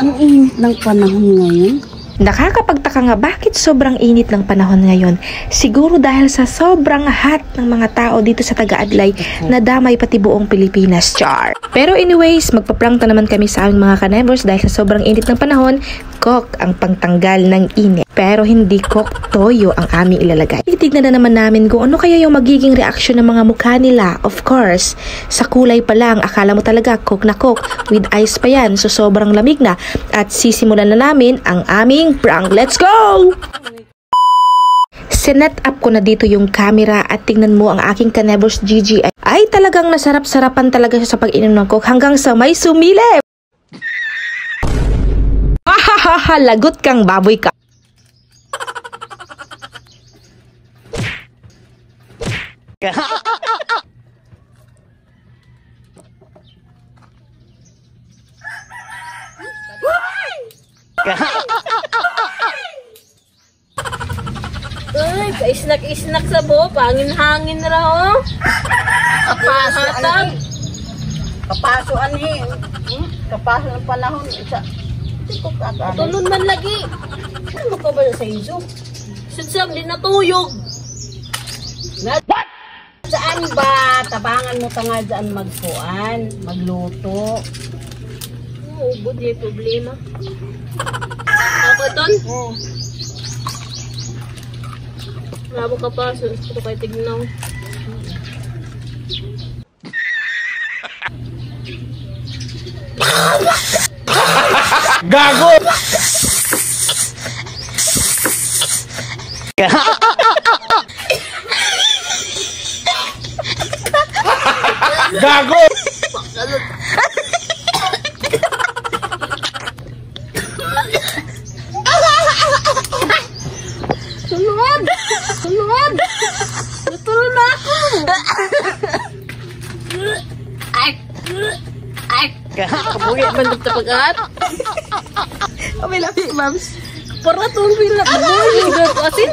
Ang init ng panahon ngayon. Nakakapagtaka nga bakit sobrang init ng panahon ngayon. Siguro dahil sa sobrang hot ng mga tao dito sa Taga-Adlay na damay pati buong Pilipinas, char. Pero anyways, magpaprangta naman kami sa aming mga ka-neighbors dahil sa sobrang init ng panahon, Coke ang pangtanggal ng init. Pero hindi Coke, toyo ang aming ilalagay. Titignan na naman namin kung ano kaya yung magiging reaksyon ng mga mukha nila. Of course, sa kulay pa lang, akala mo talaga Coke na Coke. With ice pa yan, so sobrang lamig na. At sisimulan na namin ang aming prank. Let's go! Sinet up ko na dito yung camera at tingnan mo ang aking ka-neighbors Gigi ay talagang nasarap-sarapan talaga siya sa pag-inom ng Coke hanggang sa may sumilip. Hahaha, lagot kang baboy ka. Uy, pa-isnak-isnak sa buho, pangin-hangin raw. Kapasuan. Kapasuan Kapaso ng panahon. Tulun man lagi. Ano ka ba sa iso? Sudsam, di natuyog. What? Saan ba? Tabangan mo ta nga dyan magluto. Ubod yung problema. Ako ton? Oo. Wala mo kapaso. Ito kayo tignaw. Gago! Gago! Tulungan! Tulungan! Natulog na ako! Ay! Kabuhi man dito pag-at? Kami labi, mams. Para tulong lang. Kabuhi. Asin?